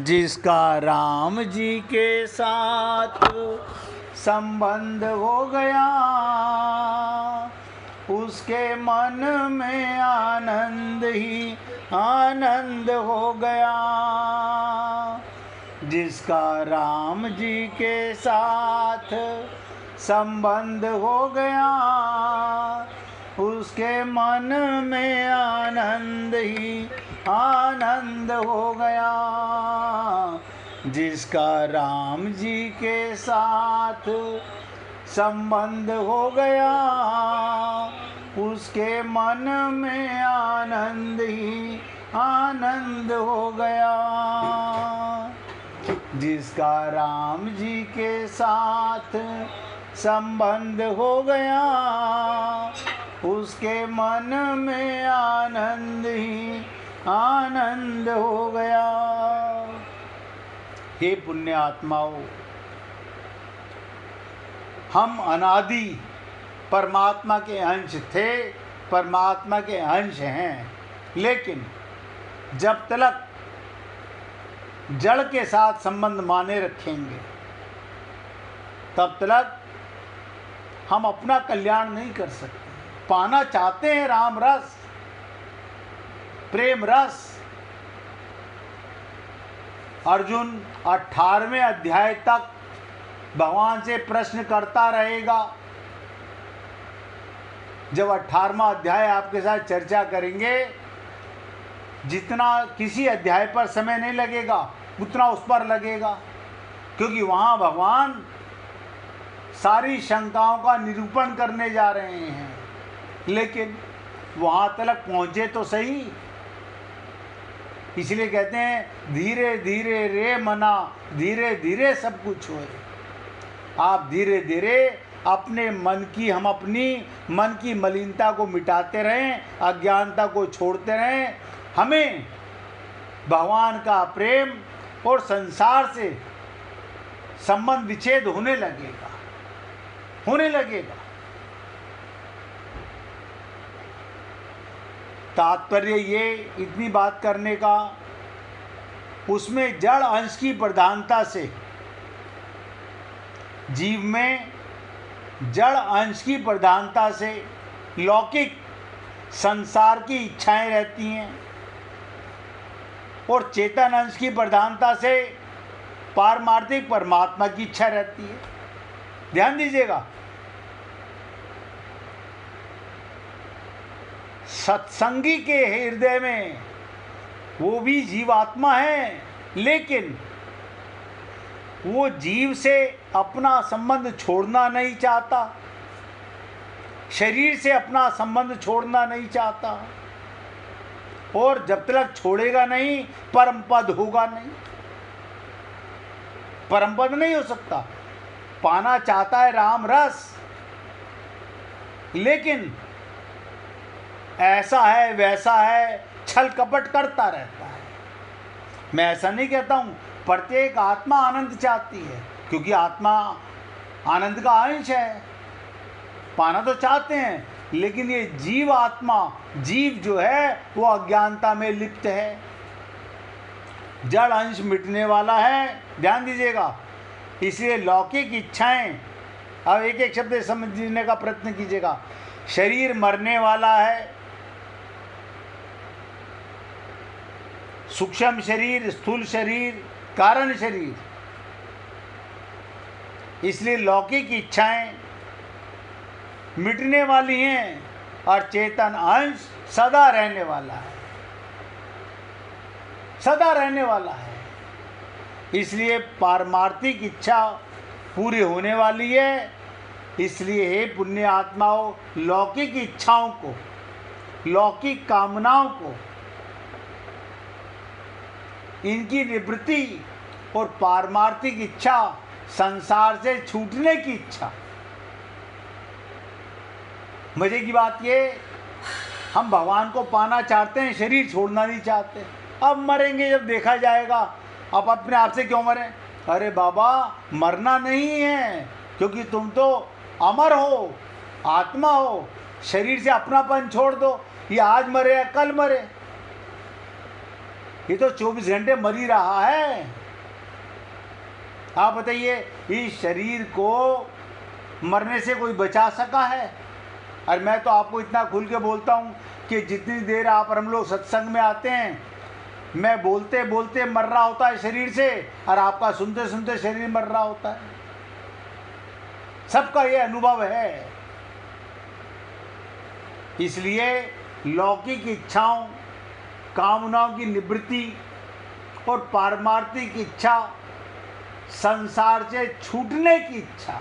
जिसका राम जी के साथ संबंध हो गया, उसके मन में आनंद ही आनंद हो गया। जिसका राम जी के साथ संबंध हो गया, उसके मन में आनंद ही आनंद हो गया। जिसका राम जी के साथ संबंध हो गया, उसके मन में आनंद ही आनंद हो गया। जिसका राम जी के साथ संबंध हो गया, उसके मन में आनंद ही आनंद हो गया। हे पुण्य आत्माओं, हम अनादि परमात्मा के अंश थे, परमात्मा के अंश हैं, लेकिन जब तक जड़ के साथ संबंध माने रखेंगे तब तक हम अपना कल्याण नहीं कर सकते। पाना चाहते हैं राम रस, प्रेम रस। अर्जुन 18वें अध्याय तक भगवान से प्रश्न करता रहेगा। जब 18वां अध्याय आपके साथ चर्चा करेंगे, जितना किसी अध्याय पर समय नहीं लगेगा उतना उस पर लगेगा, क्योंकि वहाँ भगवान सारी शंकाओं का निरूपण करने जा रहे हैं। लेकिन वहाँ तक पहुँचे तो सही। इसलिए कहते हैं धीरे धीरे रे मना, धीरे धीरे सब कुछ होए। आप धीरे धीरे अपने मन की, हम अपनी मन की मलिनता को मिटाते रहें, अज्ञानता को छोड़ते रहें। हमें भगवान का प्रेम और संसार से संबंध विच्छेद होने लगेगा, होने लगेगा। तात्पर्य ये इतनी बात करने का, उसमें जड़ अंश की प्रधानता से, जीव में जड़ अंश की प्रधानता से लौकिक संसार की इच्छाएं रहती हैं और चेतन अंश की प्रधानता से पारमार्थिक परमात्मा की इच्छा रहती है। ध्यान दीजिएगा, सत्संगी के हृदय में वो भी जीवात्मा है, लेकिन वो जीव से अपना संबंध छोड़ना नहीं चाहता, शरीर से अपना संबंध छोड़ना नहीं चाहता, और जब तक छोड़ेगा नहीं परम पद होगा नहीं, परम पद नहीं हो सकता। पाना चाहता है राम रस, लेकिन ऐसा है वैसा है, छल कपट करता रहता है। मैं ऐसा नहीं कहता हूँ, प्रत्येक आत्मा आनंद चाहती है, क्योंकि आत्मा आनंद का अंश है। पाना तो चाहते हैं, लेकिन ये जीव आत्मा, जीव जो है वो अज्ञानता में लिप्त है, जड़ अंश मिटने वाला है। ध्यान दीजिएगा, इसलिए लौकिक इच्छाएं, अब एक एक शब्द समझने का प्रयत्न कीजिएगा। शरीर मरने वाला है, सूक्ष्म शरीर, स्थूल शरीर, कारण शरीर। इसलिए लौकिक इच्छाएं मिटने वाली हैं और चेतन अंश सदा रहने वाला है, सदा रहने वाला है। इसलिए पारमार्थिक इच्छा पूरी होने वाली है। इसलिए हे पुण्य आत्माओं, लौकिक इच्छाओं को, लौकिक कामनाओं को, इनकी निवृत्ति और पारमार्थिक इच्छा, संसार से छूटने की इच्छा। मजे की बात ये, हम भगवान को पाना चाहते हैं, शरीर छोड़ना नहीं चाहते। अब मरेंगे जब देखा जाएगा, अब अपने आप से क्यों मरें? अरे बाबा, मरना नहीं है, क्योंकि तुम तो अमर हो, आत्मा हो। शरीर से अपनापन छोड़ दो, ये आज मरे या कल मरे, ये तो 24 घंटे मर ही रहा है। आप बताइए, इस शरीर को मरने से कोई बचा सका है? और मैं तो आपको इतना खुल के बोलता हूँ कि जितनी देर आप और हम लोग सत्संग में आते हैं, मैं बोलते बोलते मर रहा होता है शरीर से, और आपका सुनते सुनते शरीर मर रहा होता है। सबका ये अनुभव है। इसलिए लौकिक इच्छाओं, कामनाओं की निवृत्ति और पारमार्थिक इच्छा, संसार से छूटने की इच्छा,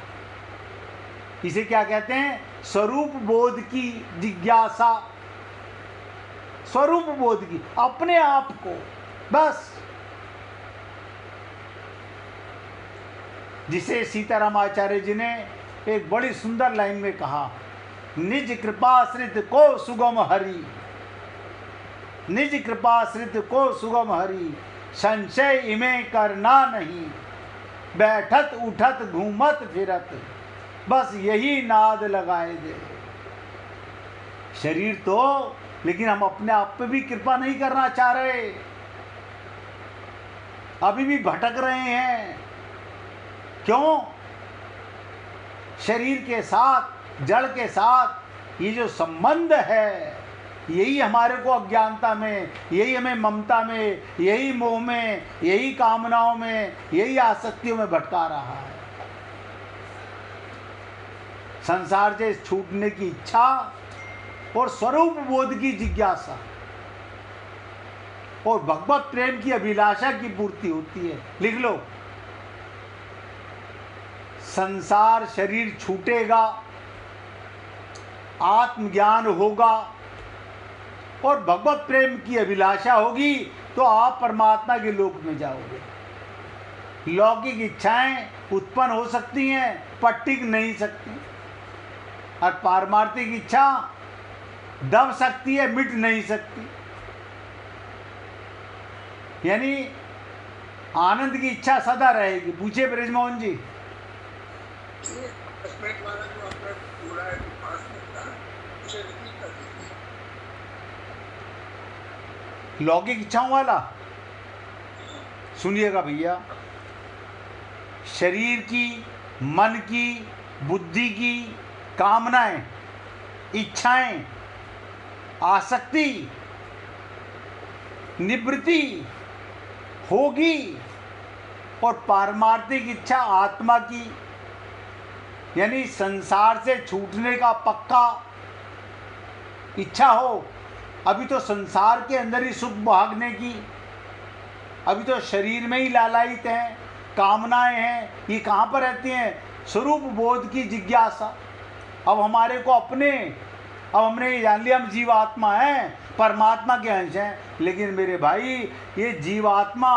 इसे क्या कहते हैं? स्वरूप बोध की जिज्ञासा। स्वरूप बोध की, अपने आप को बस, जिसे सीताराम आचार्य जी ने एक बड़ी सुंदर लाइन में कहा, निज कृपाश्रित को सुगम हरि, निज कृपाश्रित को सुगम हरि, संशय इमे करना नहीं, बैठत उठत घूमत फिरत, बस यही नाद लगाए दे। शरीर तो, लेकिन हम अपने आप पे भी कृपा नहीं करना चाह रहे, अभी भी भटक रहे हैं। क्यों? शरीर के साथ, जड़ के साथ ये जो संबंध है, यही हमारे को अज्ञानता में, यही हमें ममता में, यही मोह में, यही कामनाओं में, यही आसक्तियों में भटका रहा है। संसार से छूटने की इच्छा और स्वरूप बोध की जिज्ञासा और भगवत प्रेम की अभिलाषा की पूर्ति होती है। लिख लो, संसार शरीर छूटेगा, आत्मज्ञान होगा और भगवत प्रेम की अभिलाषा होगी तो आप परमात्मा के लोक में जाओगे। लौकिक इच्छाएं उत्पन्न हो सकती हैं पर टिक नहीं सकती, और पारमार्थिक इच्छा दब सकती है, मिट नहीं सकती। यानी आनंद की इच्छा सदा रहेगी। पूछिए ब्रजमोहन जी। लौकिक इच्छाओं वाला सुनिएगा भैया, शरीर की, मन की, बुद्धि की कामनाएं, इच्छाएं, आसक्ति निवृत्ति होगी और पारमार्थिक इच्छा आत्मा की, यानी संसार से छूटने का पक्का इच्छा हो। अभी तो संसार के अंदर ही सुख भागने की, अभी तो शरीर में ही लालायित हैं, कामनाएं हैं, ये कहाँ पर रहती हैं? स्वरूप बोध की जिज्ञासा। अब हमारे को अपने, अब हमने ये जान लिया हम जीवात्मा हैं, परमात्मा के अंश हैं, लेकिन मेरे भाई ये जीवात्मा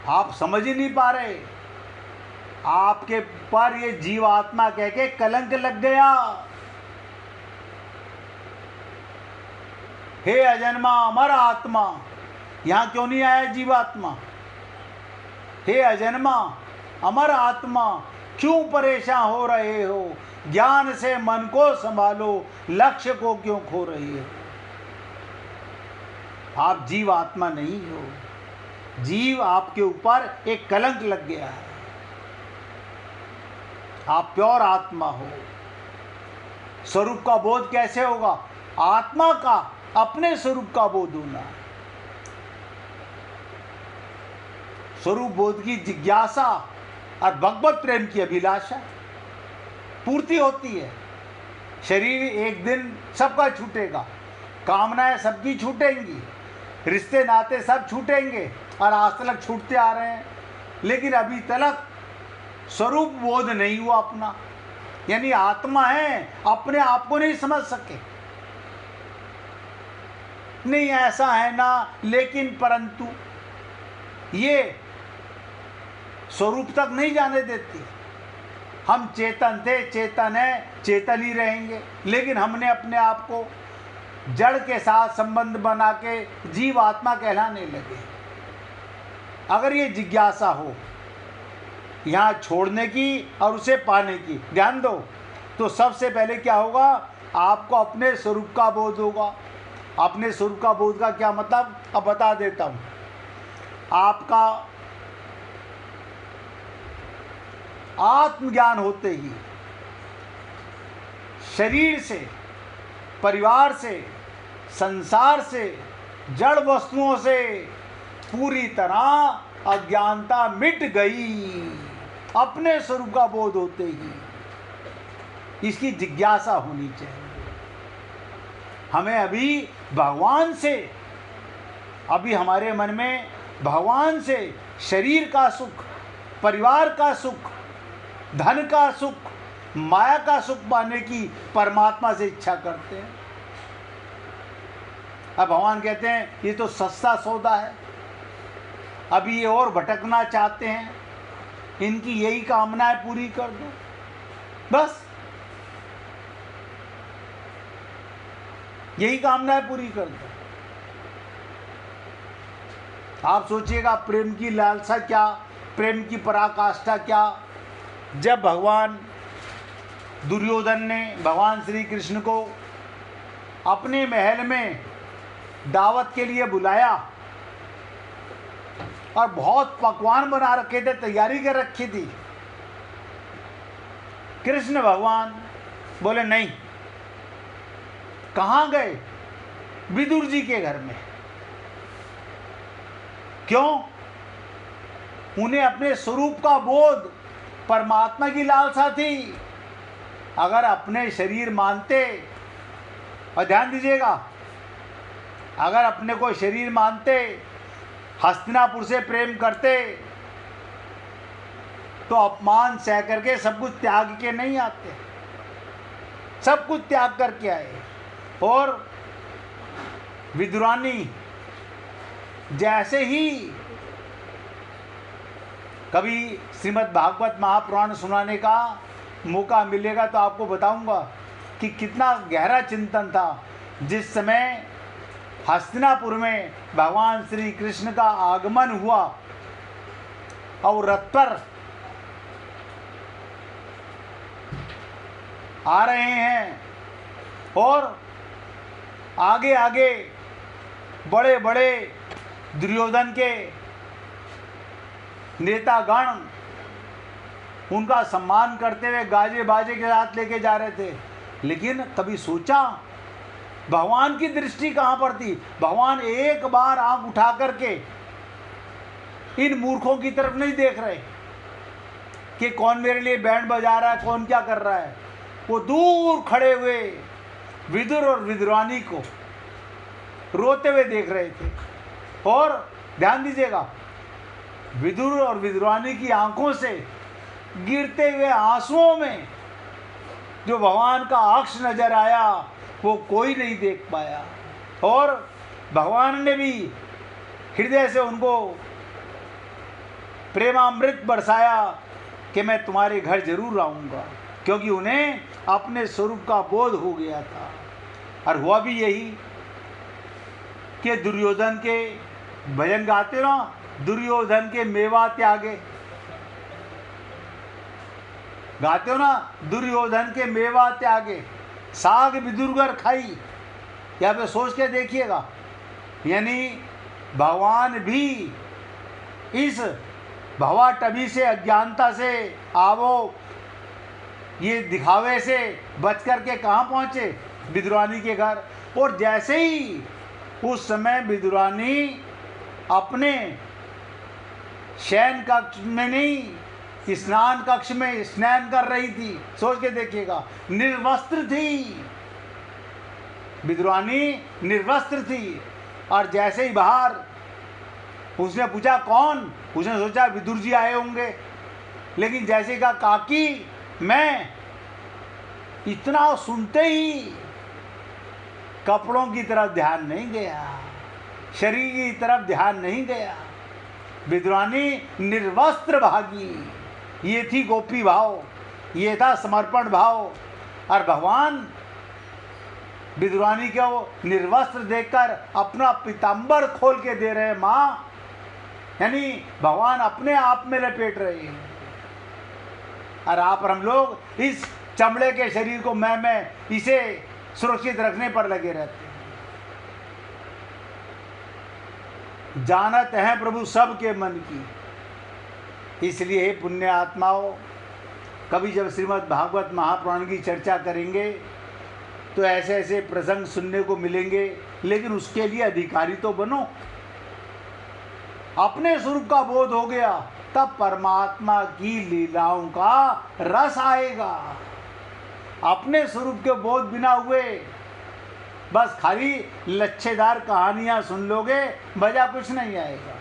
आप समझ ही नहीं पा रहे। आपके पर ये जीवात्मा कह के कलंक लग गया। हे अजन्मा अमर आत्मा, यहाँ क्यों नहीं आया जीवात्मा? हे अजन्मा अमर आत्मा, क्यों परेशान हो रहे हो? ज्ञान से मन को संभालो, लक्ष्य को क्यों खो रही हो? आप जीव आत्मा नहीं हो, जीव आपके ऊपर एक कलंक लग गया है। आप प्योर आत्मा हो। स्वरूप का बोध कैसे होगा? आत्मा का अपने स्वरूप का बोध होना। स्वरूप बोध की जिज्ञासा और भगवत प्रेम की अभिलाषा पूर्ति होती है। शरीर एक दिन सबका छूटेगा, कामनाएं सबकी छूटेंगी, रिश्ते नाते सब छूटेंगे और आज तक छूटते आ रहे हैं, लेकिन अभी तक स्वरूप बोध नहीं हुआ अपना, यानी आत्मा है, अपने आप को नहीं समझ सके। नहीं ऐसा है ना, लेकिन परंतु ये स्वरूप तक नहीं जाने देती। हम चेतन थे, चेतन है, चेतन ही रहेंगे, लेकिन हमने अपने आप को जड़ के साथ संबंध बना के जीव आत्मा कहलाने लगे। अगर ये जिज्ञासा हो यहाँ छोड़ने की और उसे पाने की, ध्यान दो, तो सबसे पहले क्या होगा? आपको अपने स्वरूप का बोध होगा। अपने स्वरूप का बोध का क्या मतलब अब बता देता हूँ। आपका आत्मज्ञान होते ही शरीर से, परिवार से, संसार से, जड़ वस्तुओं से पूरी तरह अज्ञानता मिट गई। अपने स्वरूप का बोध होते ही इसकी जिज्ञासा होनी चाहिए। हमें अभी भगवान से, अभी हमारे मन में भगवान से शरीर का सुख, परिवार का सुख, धन का सुख, माया का सुख पाने की परमात्मा से इच्छा करते हैं। अब भगवान कहते हैं ये तो सस्ता सौदा है, अभी ये और भटकना चाहते हैं, इनकी यही कामनाएं पूरी कर दो बस, यही कामनाएं पूरी कर दो। आप सोचिएगा प्रेम की लालसा क्या, प्रेम की पराकाष्ठा क्या। जब भगवान दुर्योधन ने भगवान श्री कृष्ण को अपने महल में दावत के लिए बुलाया और बहुत पकवान बना रखे थे, तैयारी कर रखी थी, कृष्ण भगवान बोले नहीं। कहाँ गए? विदुर जी के घर में। क्यों? उन्हें अपने स्वरूप का बोध, परमात्मा की लालसा थी। अगर अपने शरीर मानते, और ध्यान दीजिएगा, अगर अपने को शरीर मानते, हस्तिनापुर से प्रेम करते, तो अपमान सह करके सब कुछ त्याग के नहीं आते, सब कुछ त्याग करके आए। और विदुरानी जैसे ही कभी श्रीमद् भागवत महापुराण सुनाने का मौका मिलेगा तो आपको बताऊंगा कि कितना गहरा चिंतन था जिस समय हस्तिनापुर में भगवान श्री कृष्ण का आगमन हुआ और रथ पर आ रहे हैं और आगे आगे बड़े बड़े दुर्योधन के नेतागण उनका सम्मान करते हुए गाजे बाजे के साथ लेके जा रहे थे। लेकिन कभी सोचा भगवान की दृष्टि कहाँ पर थी? भगवान एक बार आंख उठा करके इन मूर्खों की तरफ नहीं देख रहे कि कौन मेरे लिए बैंड बजा रहा है, कौन क्या कर रहा है। वो दूर खड़े हुए विदुर और विदुरानी को रोते हुए देख रहे थे। और ध्यान दीजिएगा, विदुर और विदुरानी की आंखों से गिरते हुए आंसुओं में जो भगवान का अक्ष नजर आया वो कोई नहीं देख पाया। और भगवान ने भी हृदय से उनको प्रेमामृत बरसाया कि मैं तुम्हारे घर जरूर आऊँगा, क्योंकि उन्हें अपने स्वरूप का बोध हो गया था। और हुआ भी यही कि दुर्योधन के भजन गाते ना, दुर्योधन के मेवा त्यागे, गाते हो ना, दुर्योधन के मेवा त्यागे साग विदुरगर खाई। यहाँ पे सोच के देखिएगा, यानी भगवान भी इस भवाटवी से, अज्ञानता से, आवो ये दिखावे से बच करके कहाँ पहुँचे? विदुरानी के घर। और जैसे ही उस समय विदुरानी अपने शयन कक्ष में नहीं, स्नान कक्ष में स्नान कर रही थी। सोच के देखिएगा, निर्वस्त्र थी विदुरानी, निर्वस्त्र थी। और जैसे ही बाहर उसने पूछा कौन, उसने सोचा विदुर जी आए होंगे। लेकिन जैसे कहा काकी मैं, इतना सुनते ही कपड़ों की तरफ ध्यान नहीं गया, शरीर की तरफ ध्यान नहीं गया। विदुरानी निर्वस्त्र भागी। ये थी गोपी भाव, ये था समर्पण भाव। और भगवान विदुरानी को निर्वस्त्र देखकर अपना पीताम्बर खोल के दे रहे, माँ, यानी भगवान अपने आप में लपेट रहे हैं। और आप और हम लोग इस चमड़े के शरीर को मैं इसे सुरक्षित रखने पर लगे रहते हैं। जानत है प्रभु सबके मन की। इसलिए हे पुण्य आत्माओं, कभी जब श्रीमद् भागवत महापुराण की चर्चा करेंगे तो ऐसे ऐसे प्रसंग सुनने को मिलेंगे, लेकिन उसके लिए अधिकारी तो बनो। अपने स्वरूप का बोध हो गया तब परमात्मा की लीलाओं का रस आएगा। अपने स्वरूप के बोध बिना हुए बस खाली लच्छेदार कहानियां सुन लोगे, मजा कुछ नहीं आएगा।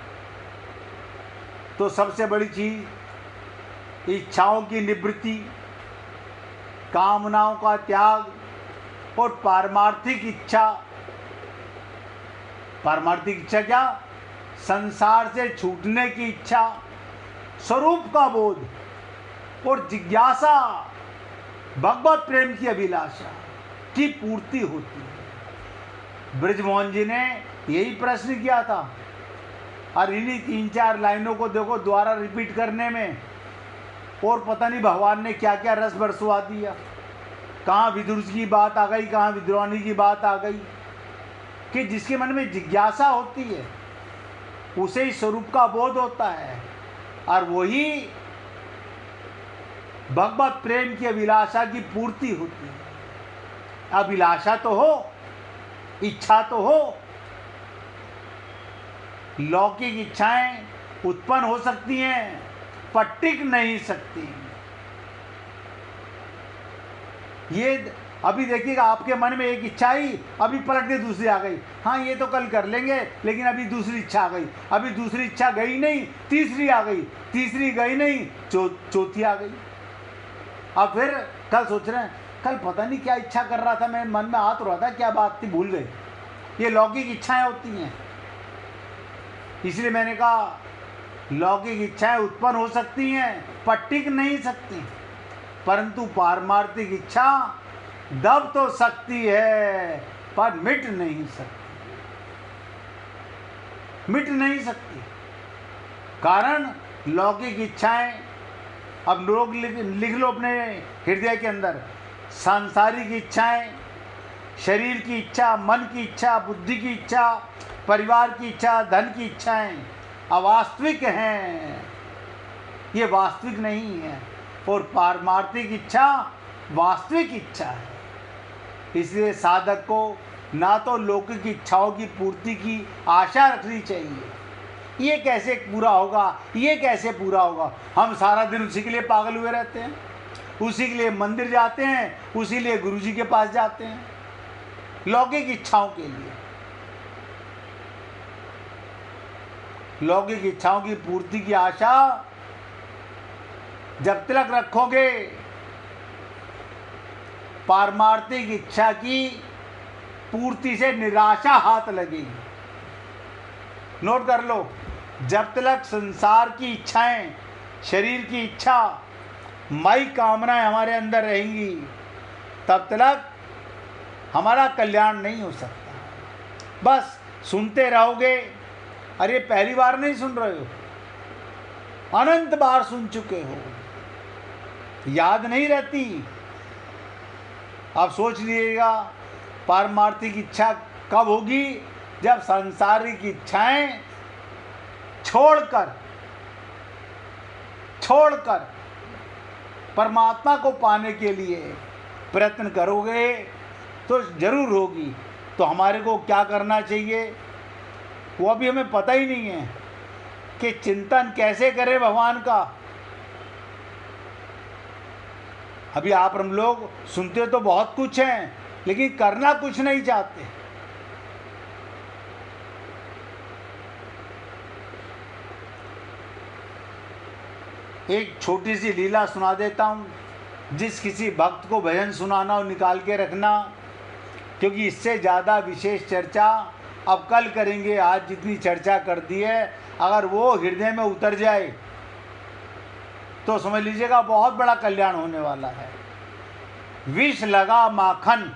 तो सबसे बड़ी चीज इच्छाओं की निवृत्ति, कामनाओं का त्याग और पारमार्थिक इच्छा। पारमार्थिक इच्छा क्या? संसार से छूटने की इच्छा, स्वरूप का बोध और जिज्ञासा, भगवत प्रेम की अभिलाषा की पूर्ति होती है। ब्रजमोहन जी ने यही प्रश्न किया था, और इन्हीं 3-4 लाइनों को देखो दोबारा रिपीट करने में, और पता नहीं भगवान ने क्या क्या रस बरसवा दिया। कहाँ विदुर की बात आ गई, कहाँ विद्रोणी की बात आ गई, कि जिसके मन में जिज्ञासा होती है उसे ही स्वरूप का बोध होता है, और वही भगवत प्रेम की अभिलाषा की पूर्ति होती है। अभिलाषा तो हो, इच्छा तो हो। लौकिक इच्छाएं उत्पन्न हो सकती हैं पर टिक नहीं सकती। ये अभी देखिएगा, आपके मन में एक इच्छा आई, अभी पलट के दूसरी आ गई। हाँ ये तो कल कर लेंगे, लेकिन अभी दूसरी इच्छा आ गई। अभी दूसरी इच्छा गई नहीं, तीसरी आ गई, तीसरी गई नहीं, चौथी आ गई। अब फिर कल सोच रहे हैं, कल पता नहीं क्या इच्छा कर रहा था, मेरे मन में आ तो रहा था, क्या बात थी, भूल गए। ये लौकिक इच्छाएं होती हैं। इसलिए मैंने कहा लौकिक इच्छाएं उत्पन्न हो सकती हैं पर टिक नहीं सकती, परंतु पारमार्थिक इच्छा दब तो सकती है पर मिट नहीं सकती, मिट नहीं सकती। कारण लौकिक इच्छाएं, अब लोग लिख लो अपने हृदय के अंदर, सांसारिक इच्छाएं, शरीर की इच्छा, मन की इच्छा, बुद्धि की इच्छा, परिवार की इच्छा, धन की इच्छाएं अवास्तविक हैं, ये वास्तविक नहीं है। और पारमार्थिक इच्छा वास्तविक इच्छा है। इसलिए साधक को ना तो लौकिक इच्छाओं की पूर्ति की आशा रखनी चाहिए, ये कैसे पूरा होगा, ये कैसे पूरा होगा। हम सारा दिन उसी के लिए पागल हुए रहते हैं, उसी के लिए मंदिर जाते हैं, उसी लिए गुरुजी के पास जाते हैं, लौकिक इच्छाओं के लिए। लौकिक इच्छाओं की पूर्ति की आशा जब तक रखोगे, पारमार्थिक इच्छा की पूर्ति से निराशा हाथ लगेगी। नोट कर लो, जब तक संसार की इच्छाएं, शरीर की इच्छा, माई कामनाएं हमारे अंदर रहेंगी, तब तक हमारा कल्याण नहीं हो सकता। बस सुनते रहोगे। अरे पहली बार नहीं सुन रहे हो, अनंत बार सुन चुके हो, याद नहीं रहती। आप सोच लीजिएगा पारमार्थिक इच्छा कब होगी, जब सांसारिक इच्छाएं छोड़कर परमात्मा को पाने के लिए प्रयत्न करोगे तो जरूर होगी। तो हमारे को क्या करना चाहिए वो अभी हमें पता ही नहीं है कि चिंतन कैसे करें भगवान का। अभी आप हम लोग सुनते तो बहुत कुछ हैं, लेकिन करना कुछ नहीं चाहते। एक छोटी सी लीला सुना देता हूँ। जिस किसी भक्त को भजन सुनाना और निकाल के रखना, क्योंकि इससे ज़्यादा विशेष चर्चा अब कल करेंगे। आज जितनी चर्चा कर दी है, अगर वो हृदय में उतर जाए तो समझ लीजिएगा बहुत बड़ा कल्याण होने वाला है। विष लगा माखन,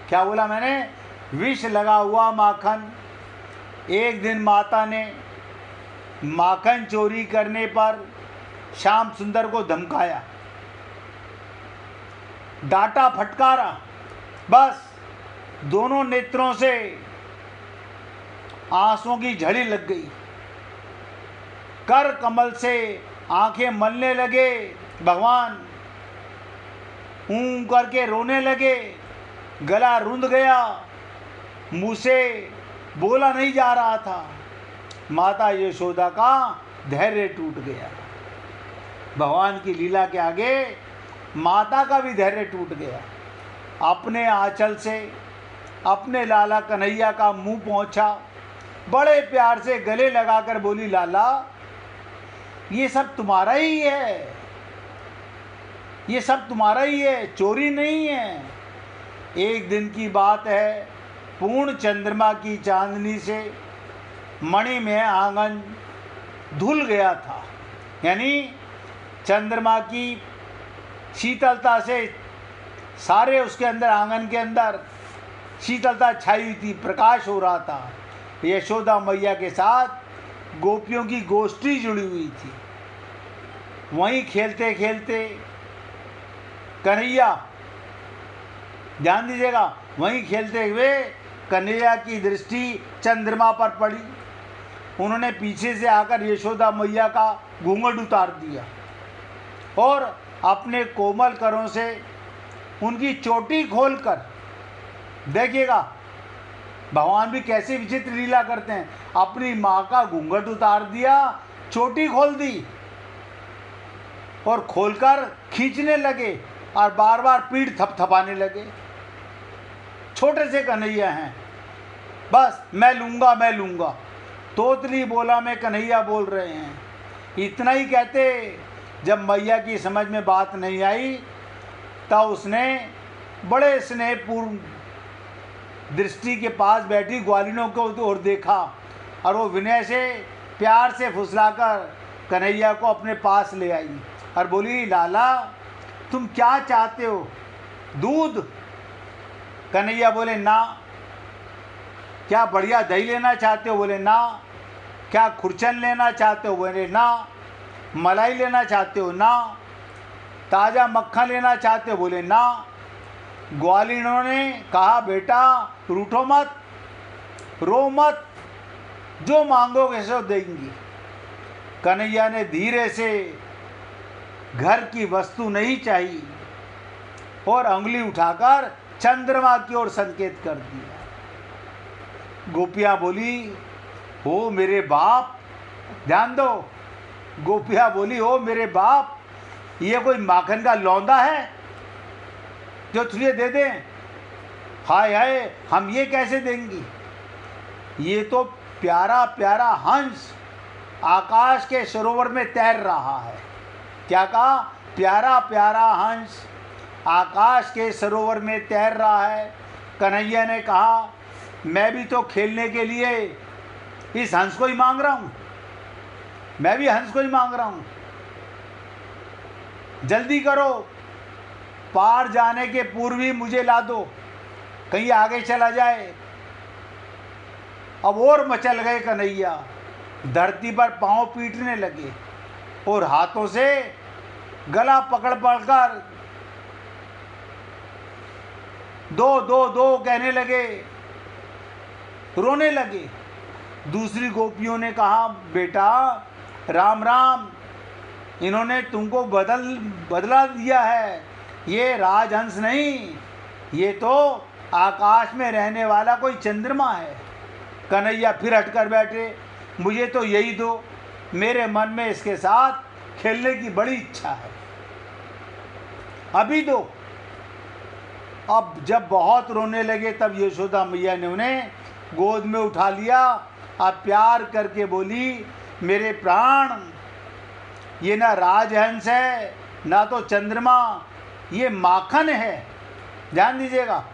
क्या बोला मैंने? विष लगा हुआ माखन। एक दिन माता ने माखन चोरी करने पर श्याम सुंदर को धमकाया, डांटा, फटकारा। बस दोनों नेत्रों से आंसुओं की झड़ी लग गई। कर कमल से आंखें मलने लगे भगवान, ऊं करके रोने लगे, गला रुंध गया, मुंह से बोला नहीं जा रहा था। माता यशोदा का धैर्य टूट गया। भगवान की लीला के आगे माता का भी धैर्य टूट गया। अपने आंचल से अपने लाला कन्हैया का मुंह पहुंचा, बड़े प्यार से गले लगाकर बोली, लाला ये सब तुम्हारा ही है, ये सब तुम्हारा ही है, चोरी नहीं है। एक दिन की बात है, पूर्ण चंद्रमा की चांदनी से मणि में आंगन धुल गया था। यानी चंद्रमा की शीतलता से सारे उसके अंदर, आंगन के अंदर शीतलता छाई हुई थी, प्रकाश हो रहा था। यशोदा मैया के साथ गोपियों की गोष्ठी जुड़ी हुई थी। वहीं खेलते खेलते कन्हैया, ध्यान दीजिएगा, वहीं खेलते हुए कन्हैया की दृष्टि चंद्रमा पर पड़ी। उन्होंने पीछे से आकर यशोदा मैया का घूंघट उतार दिया और अपने कोमल करों से उनकी चोटी खोलकर, देखिएगा भगवान भी कैसे विचित्र लीला करते हैं, अपनी माँ का घूंघट उतार दिया, चोटी खोल दी और खोलकर खींचने लगे और बार बार पीठ थपथपाने लगे। छोटे से कन्हैया हैं, बस मैं लूँगा मैं लूँगा, तोतली बोला में कन्हैया बोल रहे हैं। इतना ही कहते, जब मैया की समझ में बात नहीं आई तब उसने बड़े स्नेहपूर्ण दृष्टि के पास बैठी ग्वालिनों को और देखा और वो विनय से प्यार से फुसलाकर कन्हैया को अपने पास ले आई और बोली, लाला तुम क्या चाहते हो, दूध? कन्हैया बोले, ना। क्या बढ़िया दही लेना चाहते हो? बोले, ना। क्या खुरचन लेना चाहते हो? बोले, ना। मलाई लेना चाहते हो? ना। ताज़ा मक्खन लेना चाहते हो? बोले, ना। ग्वालिनों ने कहा, बेटा रूठो मत, रो मत, जो मांगोगे सो देंगी। कन्हैया ने धीरे से, घर की वस्तु नहीं चाहिए, और अंगुली उठाकर चंद्रमा की ओर संकेत कर दिया। गोपियाँ बोली, हो मेरे बाप, ध्यान दो, गोपियाँ बोली, हो मेरे बाप, ये कोई माखन का लौंदा है जो तुझे दे दें? हाय हाय, हम ये कैसे देंगी? ये तो प्यारा प्यारा हंस आकाश के सरोवर में तैर रहा है। क्या कहा? प्यारा प्यारा हंस आकाश के सरोवर में तैर रहा है। कन्हैया ने कहा, मैं भी तो खेलने के लिए इस हंस को ही मांग रहा हूँ, मैं भी हंस को ही मांग रहा हूँ। जल्दी करो, पार जाने के पूर्व ही मुझे ला दो, कहीं आगे चला जाए। अब और मचल गए कन्हैया, धरती पर पांव पीटने लगे और हाथों से गला पकड़ पकड़कर दो दो दो कहने लगे, रोने लगे। दूसरी गोपियों ने कहा, बेटा राम राम, इन्होंने तुमको बदला दिया है, ये राजहंस नहीं, ये तो आकाश में रहने वाला कोई चंद्रमा है। कन्हैया फिर हटकर बैठे, मुझे तो यही दो, मेरे मन में इसके साथ खेलने की बड़ी इच्छा है, अभी दो। अब जब बहुत रोने लगे तब यशोदा मैया ने उन्हें गोद में उठा लिया और प्यार करके बोली, मेरे प्राण, ये ना राजहंस है ना तो चंद्रमा, ये माखन है। ध्यान दीजिएगा,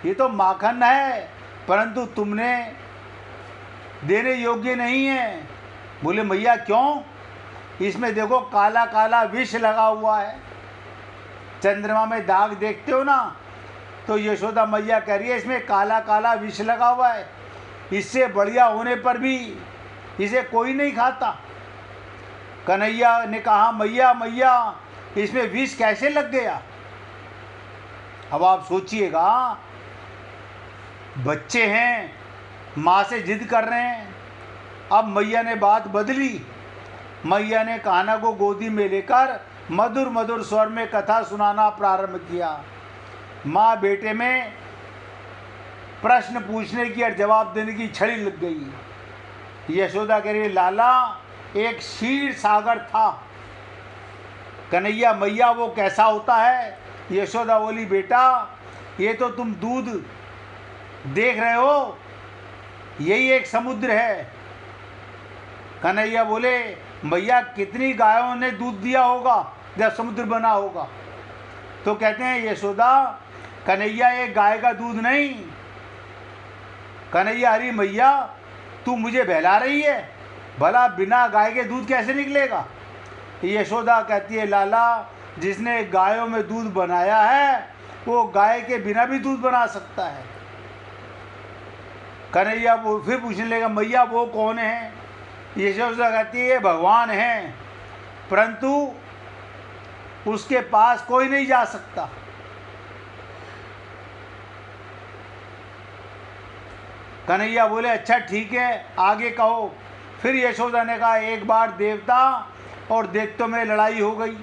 ये तो माखन है, परंतु तुमने देने योग्य नहीं है। बोले, मैया क्यों? इसमें देखो काला काला विष लगा हुआ है, चंद्रमा में दाग देखते हो ना, तो यशोदा मैया कह रही है इसमें काला काला विष लगा हुआ है, इससे बढ़िया होने पर भी इसे कोई नहीं खाता। कन्हैया ने कहा, मैया मैया, इसमें विष कैसे लग गया? अब आप सोचिएगा, बच्चे हैं माँ से जिद कर रहे हैं। अब मैया ने बात बदली। मैया ने कान्हा को गोदी में लेकर मधुर मधुर स्वर में कथा सुनाना प्रारंभ किया। माँ बेटे में प्रश्न पूछने की और जवाब देने की छड़ी लग गई। यशोदा कह रही, लाला एक क्षीर सागर था। कन्हैया, मैया वो कैसा होता है? यशोदा बोली, बेटा ये तो तुम दूध देख रहे हो, यही एक समुद्र है। कन्हैया बोले, मैया कितनी गायों ने दूध दिया होगा जब समुद्र बना होगा? तो कहते हैं यशोदा, कन्हैया एक गाय का दूध नहीं। कन्हैया, अरे मैया तू मुझे बहला रही है, भला बिना गाय के दूध कैसे निकलेगा? यशोदा कहती है, लाला जिसने गायों में दूध बनाया है वो गाय के बिना भी दूध बना सकता है। कन्हैया वो फिर पूछने लगा, मैया वो कौन है? यशोदा कहती है, भगवान है, परंतु उसके पास कोई नहीं जा सकता। कन्हैया बोले, अच्छा ठीक है, आगे कहो। फिर यशोदा ने कहा, एक बार देवता और दैत्यों में लड़ाई हो गई।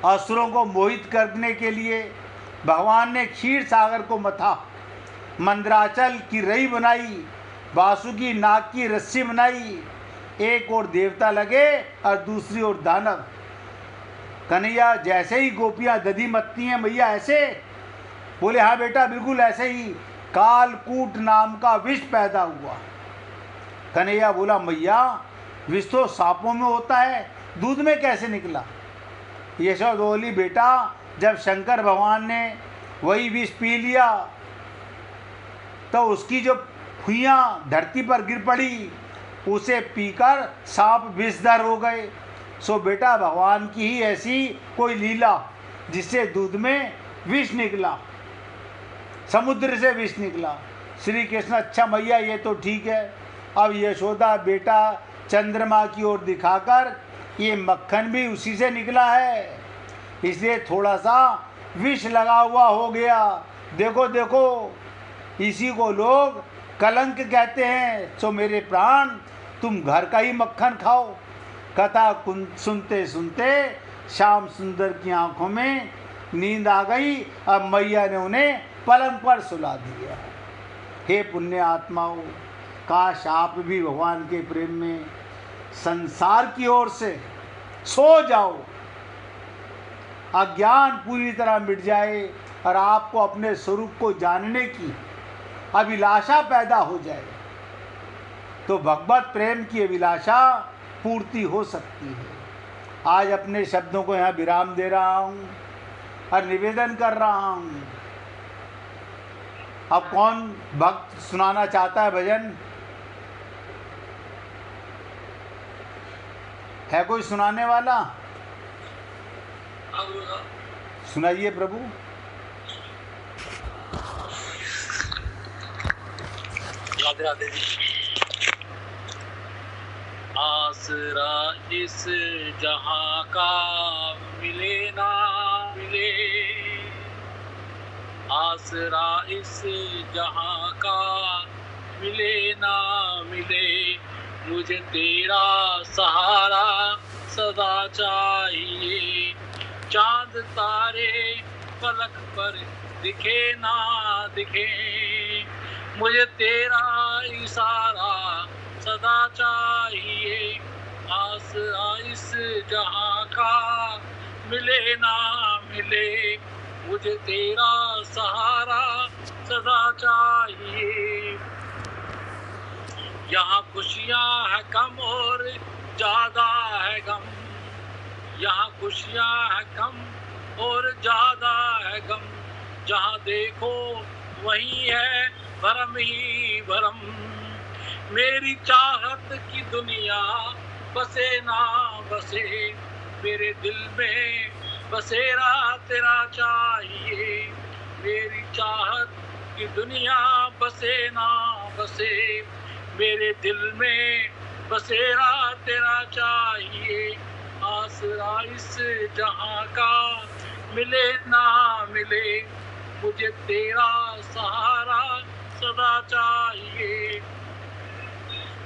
असुरों को मोहित करने के लिए भगवान ने क्षीर सागर को मथा, मंदराचल की रई बनाई, बासुकी नाग की रस्सी बनाई। एक और देवता लगे और दूसरी ओर दानव। कन्हैया, जैसे ही गोपियां दधी मत्ती हैं मैया ऐसे? बोले, हाँ बेटा बिल्कुल ऐसे ही। कालकूट नाम का विष पैदा हुआ। कन्हैया बोला, मैया विष तो सांपों में होता है, दूध में कैसे निकला? यशोदा बोली, बेटा जब शंकर भगवान ने वही विष पी लिया तो उसकी जो फुइयाँ धरती पर गिर पड़ी, उसे पीकर सांप विषधर हो गए। सो बेटा भगवान की ही ऐसी कोई लीला जिससे दूध में विष निकला, समुद्र से विष निकला। श्री कृष्ण, अच्छा मैया ये तो ठीक है। अब यशोदा बेटा चंद्रमा की ओर दिखाकर, ये मक्खन भी उसी से निकला है, इसलिए थोड़ा सा विष लगा हुआ हो गया। देखो देखो, इसी को लोग कलंक कहते हैं। सो मेरे प्राण, तुम घर का ही मक्खन खाओ। कथा सुनते सुनते श्याम सुंदर की आंखों में नींद आ गई। अब मैया ने उन्हें पलंग पर सुला दिया। हे पुण्य आत्माओं, काश आप भी भगवान के प्रेम में संसार की ओर से सो जाओ, अज्ञान पूरी तरह मिट जाए और आपको अपने स्वरूप को जानने की अभिलाषा पैदा हो जाए, तो भगवत प्रेम की अभिलाषा पूर्ति हो सकती है। आज अपने शब्दों को यहाँ विराम दे रहा हूँ और निवेदन कर रहा हूँ। अब कौन भक्त सुनाना चाहता है भजन? है कोई सुनाने वाला? सुनाइए प्रभु। राधे राधे जी। आसरा इस जहां का मिले ना मिले, आसरा इस जहां का मिले ना मिले, मुझे तेरा सहारा सदा चाहिए। चांद तारे पलक पर दिखे ना दिखे, मुझे तेरा इशारा सदा चाहिए। आसरा इस जहां का मिले ना मिले, मुझे तेरा सहारा सदा चाहिए। यहाँ खुशियाँ है कम और ज्यादा है गम, यहाँ खुशियाँ है कम और ज्यादा है गम, जहाँ देखो वही है भरम ही भरम। मेरी चाहत की दुनिया बसे ना बसे, मेरे दिल में बसेरा तेरा चाहिए। मेरी चाहत की दुनिया बसे ना बसे, मेरे दिल में बसेरा तेरा चाहिए। आसरा इस जहां का मिले ना मिले, मुझे तेरा सहारा सदा चाहिए।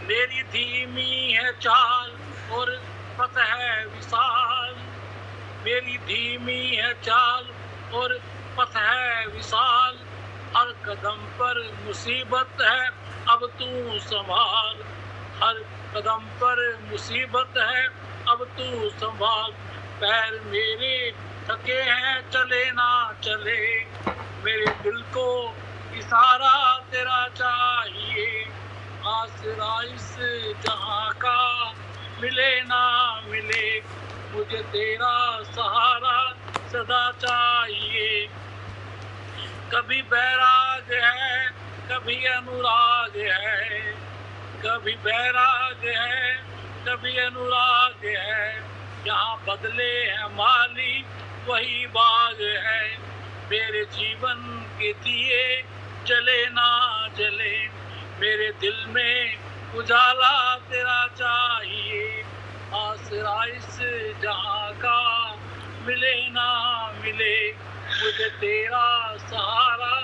मेरी धीमी है चाल और पथ है विशाल, मेरी धीमी है चाल और पथ है विशाल। हर कदम पर मुसीबत है अब तू संभाल, हर कदम पर मुसीबत है अब तू संभाल। पैर मेरे थके हैं चले ना चले, मेरे दिल को इशारा तेरा चाहिए। आसरा इस जहां का मिले ना मिले, मुझे तेरा सहारा सदा चाहिए। कभी बैराग है कभी अनुराग है, कभी बैराग है कभी अनुराग है। यहाँ बदले हैं माली वही बाग है, मेरे जीवन के दिए जले ना जले, मेरे दिल में उजाला तेरा चाहिए। आसरा इस जहां का मिले ना मिले, मुझे तेरा सहारा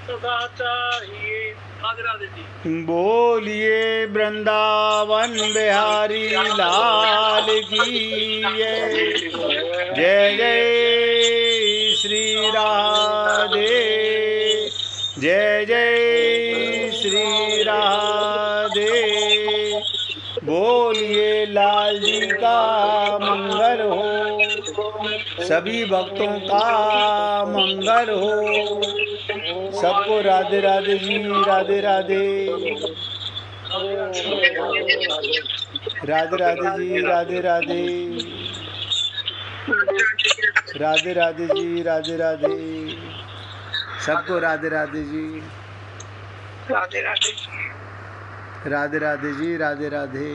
सदा चाहिए। राधे राधे जी। बोलिए वृंदावन बिहारी लाल की जय जय श्री राधे, जय जय श्री राधे। बोलिए लाल जी का मंगल हो, सभी भक्तों का मंगल हो। सबको राधे राधे जी, राधे राधे, राधे राधे जी, राधे राधे, राधे राधे जी, राधे राधे। सबको राधे राधे जी, राधे राधे, राधे राधे जी, राधे राधे।